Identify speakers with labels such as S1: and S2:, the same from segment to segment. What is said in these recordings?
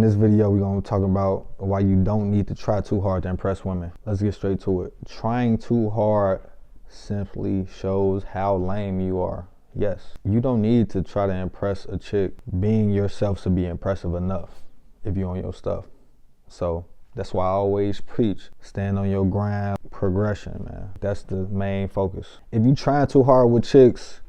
S1: this video, we're going to talk about why you don't need to try too hard to impress women. Let's get straight to it. Trying too hard simply shows how lame you are. Yes, you don't need to try to impress a chick. Being yourself to be impressive enough if you're on your stuff. So that's why I always preach, stand on your grind, progression, man. That's the main focus. If you trying too hard with chicks,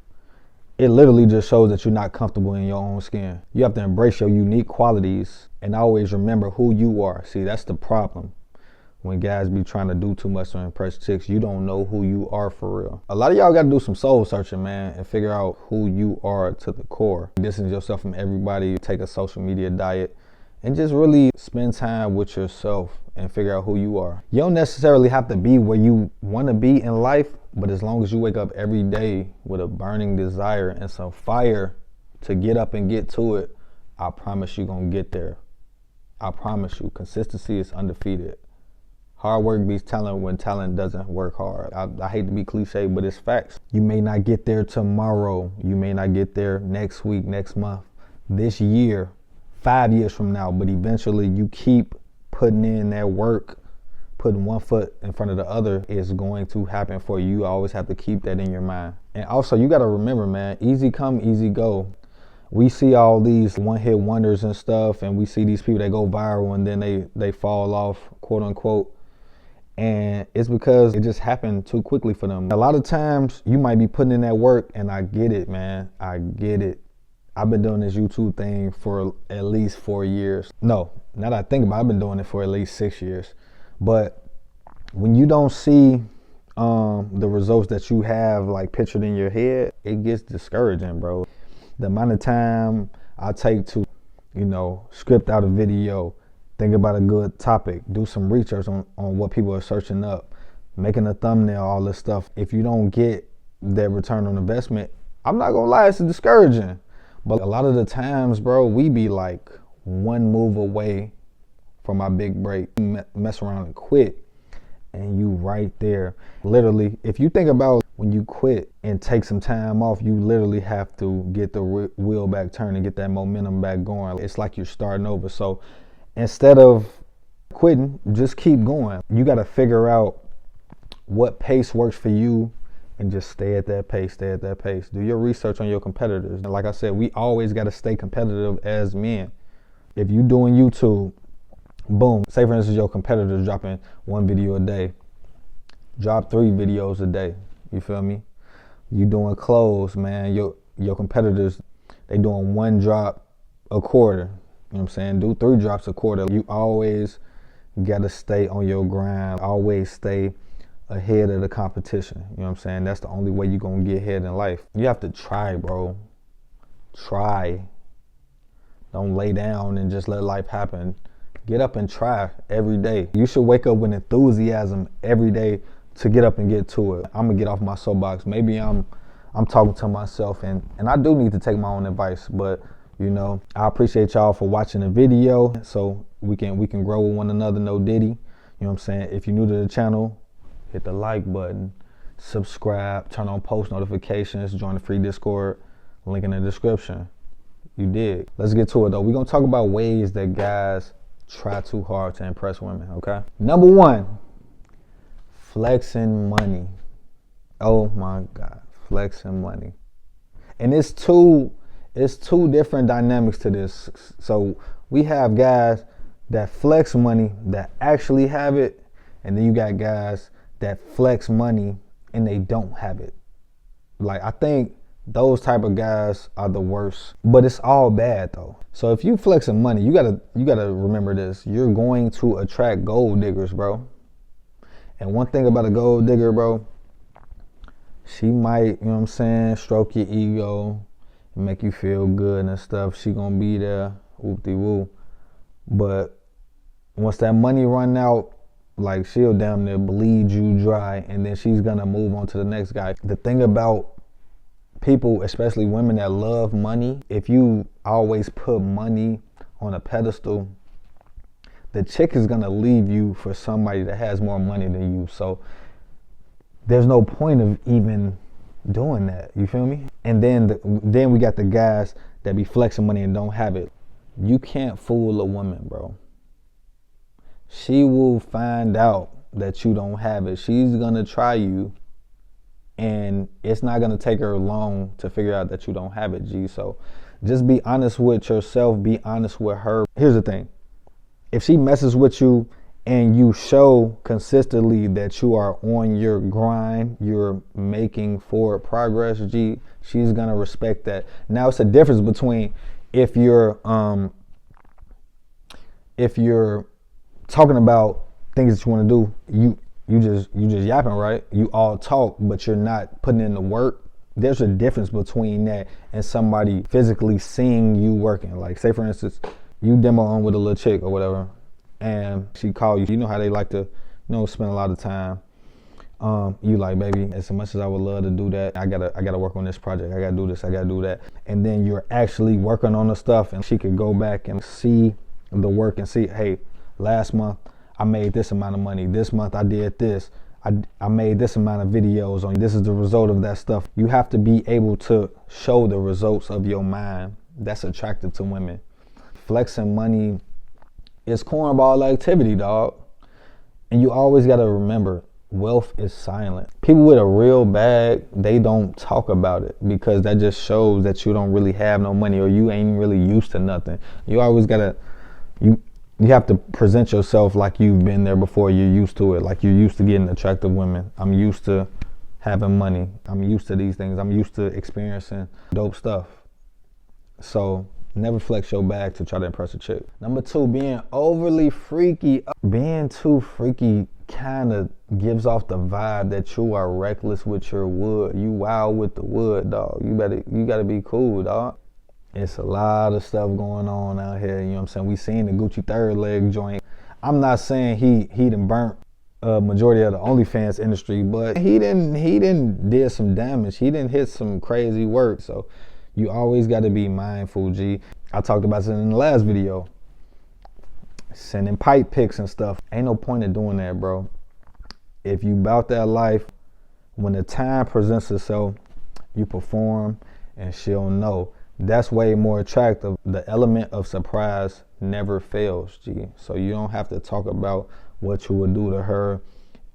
S1: it literally just shows that you're not comfortable in your own skin. You have to embrace your unique qualities and always remember who you are. See, that's the problem. When guys be trying to do too much to impress chicks, you don't know who you are for real. A lot of y'all got to do some soul searching, man, and figure out who you are to the core. Distance yourself from everybody, take a social media diet, and just really spend time with yourself and figure out who you are. You don't necessarily have to be where you want to be in life, but as long as you wake up every day with a burning desire and some fire to get up and get to it, I promise you're going to get there. I promise you. Consistency is undefeated. Hard work beats talent when talent doesn't work hard. I hate to be cliche, but it's facts. You may not get there tomorrow. You may not get there next week, next month, this year, 5 years from now, but eventually you keep putting in that work, putting one foot in front of the other, is going to happen for you. You always have to keep that in your mind. And also, you got to remember, man, easy come, easy go. We see all these one-hit wonders and stuff, and we see these people that go viral and then they fall off, quote unquote. And it's because it just happened too quickly for them. A lot of times you might be putting in that work, and I get it, man. I get it. I've been doing this YouTube thing for at least 4 years. No, now that I think about it, I've been doing it for at least 6 years. But when you don't see the results that you have like pictured in your head, it gets discouraging, bro. The amount of time I take to, script out a video, think about a good topic, do some research on what people are searching up, making a thumbnail, all this stuff. If you don't get that return on investment, I'm not gonna lie, it's discouraging. But a lot of the times, bro, we be like one move away from our big break. Mess around and quit, and you right there. Literally, if you think about when you quit and take some time off, you literally have to get the wheel back turning, get that momentum back going. It's like you're starting over. So instead of quitting, just keep going. You got to figure out what pace works for you and just stay at that pace, stay at that pace. Do your research on your competitors. And like I said, we always got to stay competitive as men. If you doing YouTube, boom, say for instance your competitor's dropping 1 video a day, drop 3 videos a day. You feel me? You doing clothes, man. Your competitors, they doing 1 drop a quarter. You know what I'm saying? Do 3 drops a quarter. You always got to stay on your grind. Always stay ahead of the competition. You know what I'm saying? That's the only way you're going to get ahead in life. You have to try, bro. Try. Don't lay down and just let life happen. Get up and try every day. You should wake up with enthusiasm every day to get up and get to it. I'm going to get off my soapbox. Maybe I'm talking to myself, and I do need to take my own advice, but I appreciate y'all for watching the video so we can grow with one another, no diddy. You know what I'm saying? If you're new to the channel, hit the like button, subscribe, turn on post notifications, join the free Discord, link in the description. You dig? Let's get to it though. We're going to talk about ways that guys try too hard to impress women, okay? Number 1, flexing money. Oh my God, flexing money. And it's two different dynamics to this. So we have guys that flex money that actually have it, and then you got guys that flex money and they don't have it. Like, I think those type of guys are the worst, but it's all bad though. So if you flexing money, you gotta remember this. You're going to attract gold diggers, bro. And one thing about a gold digger, bro, she might, stroke your ego and make you feel good and stuff. She gonna be there, whoop-de-woo. But once that money run out, like, she'll damn near bleed you dry, and then she's gonna move on to the next guy. The thing about people, especially women that love money, if you always put money on a pedestal, the chick is gonna leave you for somebody that has more money than you. So there's no point of even doing that. You feel me? And then we got the guys that be flexing money and don't have it. You can't fool a woman, bro. She will find out that you don't have it. She's gonna try you, and it's not gonna take her long to figure out that you don't have it, G. So just be honest with yourself, be honest with her. Here's the thing. If she messes with you and you show consistently that you are on your grind, you're making forward progress, G, she's gonna respect that. Now it's a difference between if you're talking about things that you want to do, you just yapping, right? You all talk, but you're not putting in the work. There's a difference between that and somebody physically seeing you working. Like, say for instance, you demo on with a little chick or whatever, and she call you. You know how they like to, spend a lot of time. You like, baby, as much as I would love to do that, I gotta work on this project. I gotta do this. I gotta do that. And then you're actually working on the stuff, and she could go back and see the work and see, hey, last month I made this amount of money. This month I did this. I made this amount of videos on. This is the result of that stuff. You have to be able to show the results of your mind. That's attractive to women. Flexing money is cornball activity, dog. And you always got to remember, wealth is silent. People with a real bag, they don't talk about it because that just shows that you don't really have no money or you ain't really used to nothing. You always got to, you have to present yourself like you've been there before. You're used to it, like you're used to getting attractive women. I'm used to having money. I'm used to these things. I'm used to experiencing dope stuff. So never flex your bag to try to impress a chick. Number 2, being overly freaky. Being too freaky kind of gives off the vibe that you are reckless with your wood. You wild with the wood, dog. You gotta be cool, dog. It's a lot of stuff going on out here, you know what I'm saying? We seen the Gucci third leg joint. I'm not saying he done burnt a majority of the OnlyFans industry, but he didn't did some damage. He didn't hit some crazy work. So you always got to be mindful, G. I talked about this in the last video. Sending pipe pics and stuff. Ain't no point in doing that, bro. If you bout that life, when the time presents itself, you perform and she'll know. That's way more attractive. The element of surprise never fails, G. So you don't have to talk about what you would do to her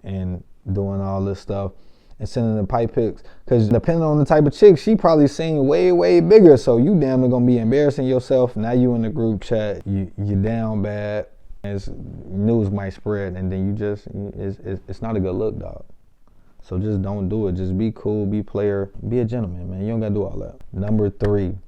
S1: and doing all this stuff and sending the pipe pics. Because depending on the type of chick, she probably seen way, way bigger. So you damn near gonna be embarrassing yourself. Now you in the group chat, you down bad. News might spread and then it's not a good look, dog. So just don't do it. Just be cool, be player, be a gentleman, man. You don't gotta do all that. Number 3.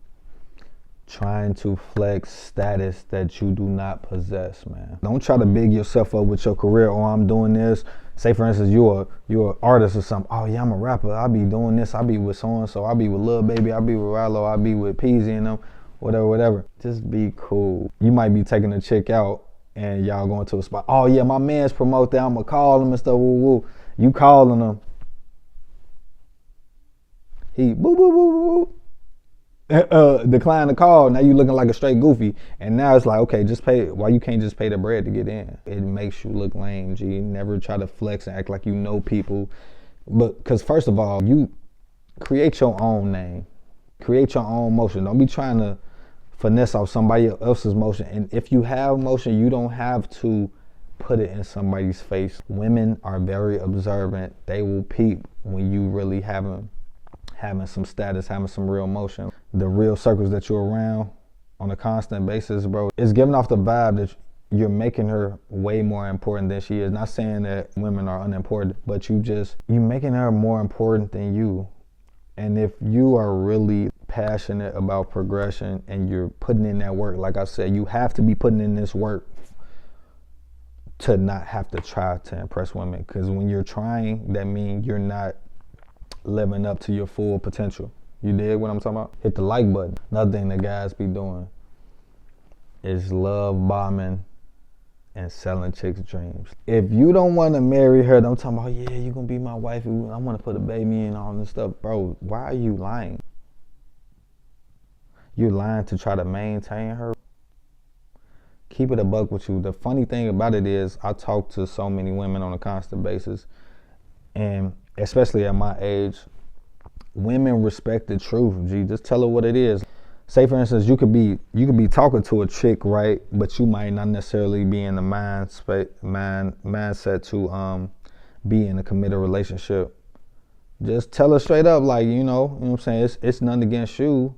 S1: Trying to flex status that you do not possess, man. Don't try to big yourself up with your career. Oh, I'm doing this. Say for instance, you're an artist or something. Oh yeah, I'm a rapper. I be doing this. I be with so and so. I be with Lil Baby. I be with Rallo. I be with Peasy and them. Whatever. Just be cool. You might be taking a chick out and y'all going to a spot. Oh yeah, my man's promote that. I'ma call him and stuff. Woo woo. You calling him. He boo boo boo boo. Decline the call. Now you looking like a straight goofy, and now it's like, okay, just pay. Why you can't just pay the bread to get in? It makes you look lame, G. Never try to flex and act like you know people, but because first of all, you create your own name, create your own motion. Don't be trying to finesse off somebody else's motion. And if you have motion, you don't have to put it in somebody's face. Women are very observant. They will peep when you really having some status, having some real motion. The real circles that you're around on a constant basis, bro, it's giving off the vibe that you're making her way more important than she is. Not saying that women are unimportant, but you making her more important than you. And if you are really passionate about progression and you're putting in that work, like I said, you have to be putting in this work to not have to try to impress women. Because when you're trying, that means you're not living up to your full potential. You dig what I'm talking about? Hit the like button. Another thing that guys be doing is love bombing and selling chicks' dreams. If you don't want to marry her, don't talk about, yeah, you're going to be my wife. I want to put a baby in, all this stuff. Bro, why are you lying? You're lying to try to maintain her. Keep it a buck with you. The funny thing about it is I talk to so many women on a constant basis, and especially at my age, women respect the truth, G. Just tell her what it is. say for instance, you could be talking to a chick, right? But you might not necessarily be in the mindset to be in a committed relationship. Just tell her straight up, like, you know what I'm saying? It's nothing against you,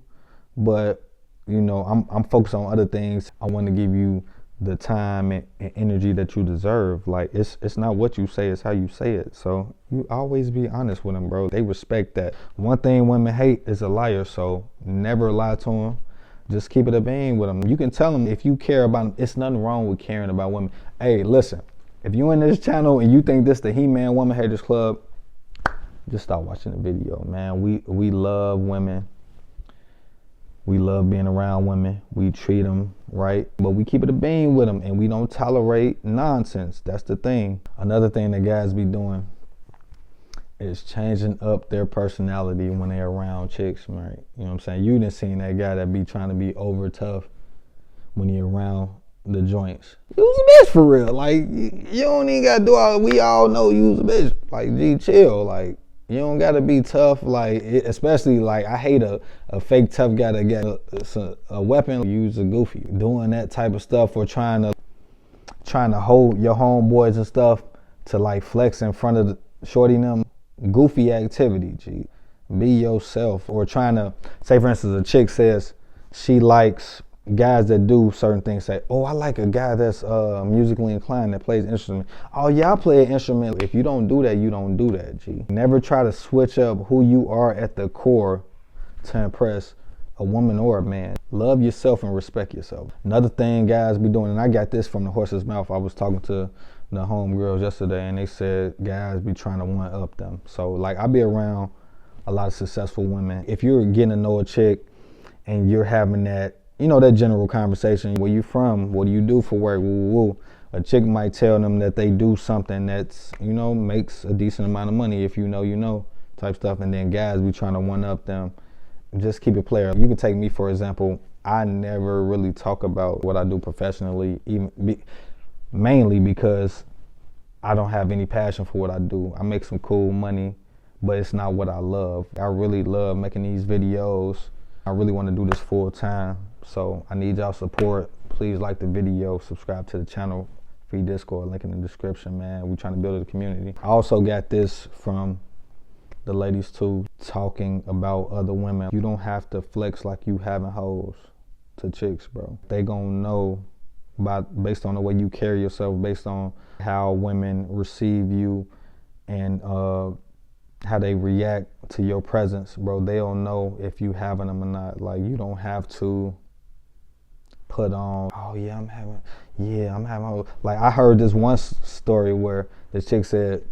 S1: but you know, I'm focused on other things. I want to give you the time and energy that you deserve. Like, it's not what you say, it's how you say it. So you always be honest with them, bro. They respect that. One thing women hate is a liar, so never lie to them. Just keep it a bean with them. You can tell them if you care about them. It's nothing wrong with caring about women. Hey, listen, if you in this channel and you think this the He-Man Woman Haters Club, just stop watching the video, man. We love women. We love being around women. We treat them right, but we keep it a bean with them, and we don't tolerate nonsense. That's the thing. Another thing that guys be doing is changing up their personality when they're around chicks, right? You know what I'm saying? You done seen that guy that be trying to be over tough when he around the joints. You was a bitch for real. Like, you don't even gotta do all, we all know you was a bitch. Like, G, chill. Like, you don't gotta be tough, like, especially, like, I hate a fake tough guy that got a weapon, use a goofy. Doing that type of stuff or trying to hold your homeboys and stuff to, like, flex in front of the shorty them. Goofy activity, G. Be yourself. Or trying to, say for instance, a chick says she likes guys that do certain things. Say, oh, I like a guy that's musically inclined that plays an instrument. Oh yeah, I play an instrument. If you don't do that, you don't do that, G. Never try to switch up who you are at the core to impress a woman or a man. Love yourself and respect yourself. Another thing guys be doing, and I got this from the horse's mouth. I was talking to the homegirls yesterday, and they said guys be trying to one up them. So, like, I be around a lot of successful women. If you're getting to know a chick and you're having that, you know, that general conversation, where you from, what do you do for work, woo, woo. A chick might tell them that they do something that's, you know, makes a decent amount of money, if you know type stuff, and then guys be trying to one up them. Just keep it player. You can take me for example. I never really talk about what I do professionally, mainly because I don't have any passion for what I do. I make some cool money, but it's not what I love. I really love making these videos. I really want to do this full time. So I need y'all support. Please like the video, subscribe to the channel, free Discord, link in the description, man. We're trying to build a community. I also got this from the ladies too, talking about other women. You don't have to flex like you having hoes to chicks, bro. They gonna know based on the way you carry yourself, based on how women receive you and how they react to your presence, bro. They'll know if you having them or not. Like, you don't have to put on, oh yeah, I'm having, like, I heard this one story where the chick said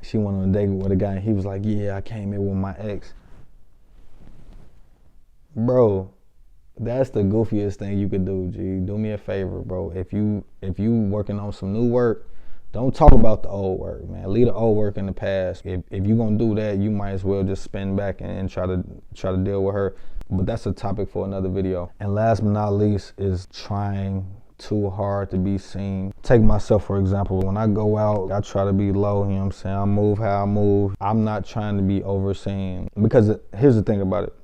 S1: she went on a date with a guy and he was like, yeah, I came in with my ex. Bro, that's the goofiest thing you could do, G. Do me a favor, bro. If you working on some new work, don't talk about the old work, man. Leave the old work in the past. If you're gonna do that, you might as well just spin back and try to deal with her. But that's a topic for another video. And last but not least is trying too hard to be seen. Take myself for example. When I go out, I try to be low, you know what I'm saying? I move how I move. I'm not trying to be overseen. Because here's the thing about it.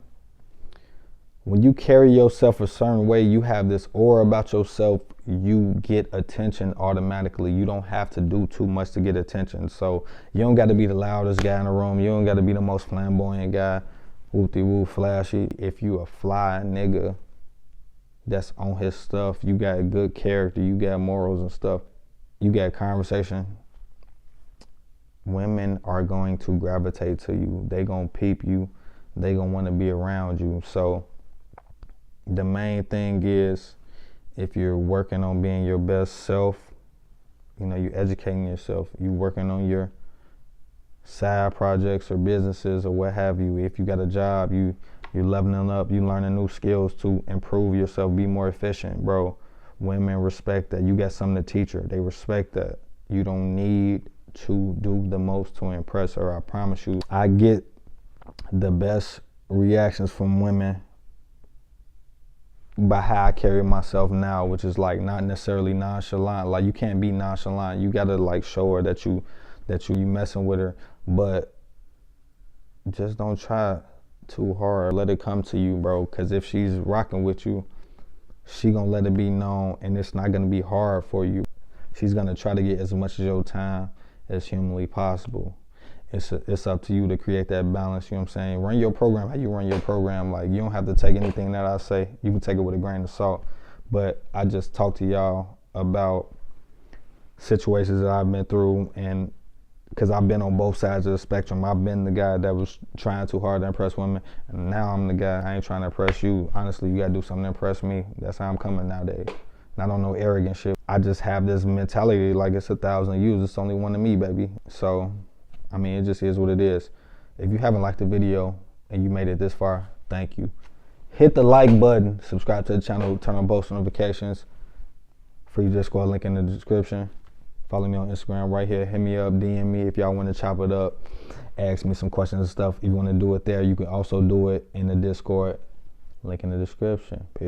S1: When you carry yourself a certain way, you have this aura about yourself, you get attention automatically. You don't have to do too much to get attention. So you don't got to be the loudest guy in the room. You don't got to be the most flamboyant guy, whoop-de-woo, flashy. If you a fly nigga that's on his stuff, you got good character, you got morals and stuff, you got conversation, women are going to gravitate to you. They gonna peep you. They gonna want to be around you. So the main thing is, if you're working on being your best self, you know, you're educating yourself, you working on your side projects or businesses or what have you. If you got a job, you're leveling up, you learning new skills to improve yourself, be more efficient, bro. Women respect that. You got something to teach her. They respect that. You don't need to do the most to impress her. I promise you. I get the best reactions from women by how I carry myself now, which is like not necessarily nonchalant. Like, you can't be nonchalant. You gotta like show her that you messing with her, but just don't try too hard. Let it come to you, bro. Because if she's rocking with you, she gonna let it be known, and it's not gonna be hard for you. She's gonna try to get as much of your time as humanly possible. It's up to you to create that balance. You know what I'm saying? Run your program how you run your program. Like, you don't have to take anything that I say. You can take it with a grain of salt. But I just talk to y'all about situations that I've been through, and because I've been on both sides of the spectrum. I've been the guy that was trying too hard to impress women, and now I'm the guy, I ain't trying to impress you. Honestly, you gotta do something to impress me. That's how I'm coming nowadays. Not on no arrogant shit. I just have this mentality like it's 1,000 of you, it's only one of me, baby. So, I mean, it just is what it is. If you haven't liked the video and you made it this far, thank you. Hit the like button, subscribe to the channel, turn on post notifications. Free Discord link in the description. Follow me on Instagram right here. Hit me up, DM me if y'all want to chop it up. Ask me some questions and stuff. If you want to do it there, you can also do it in the Discord. Link in the description. Peace.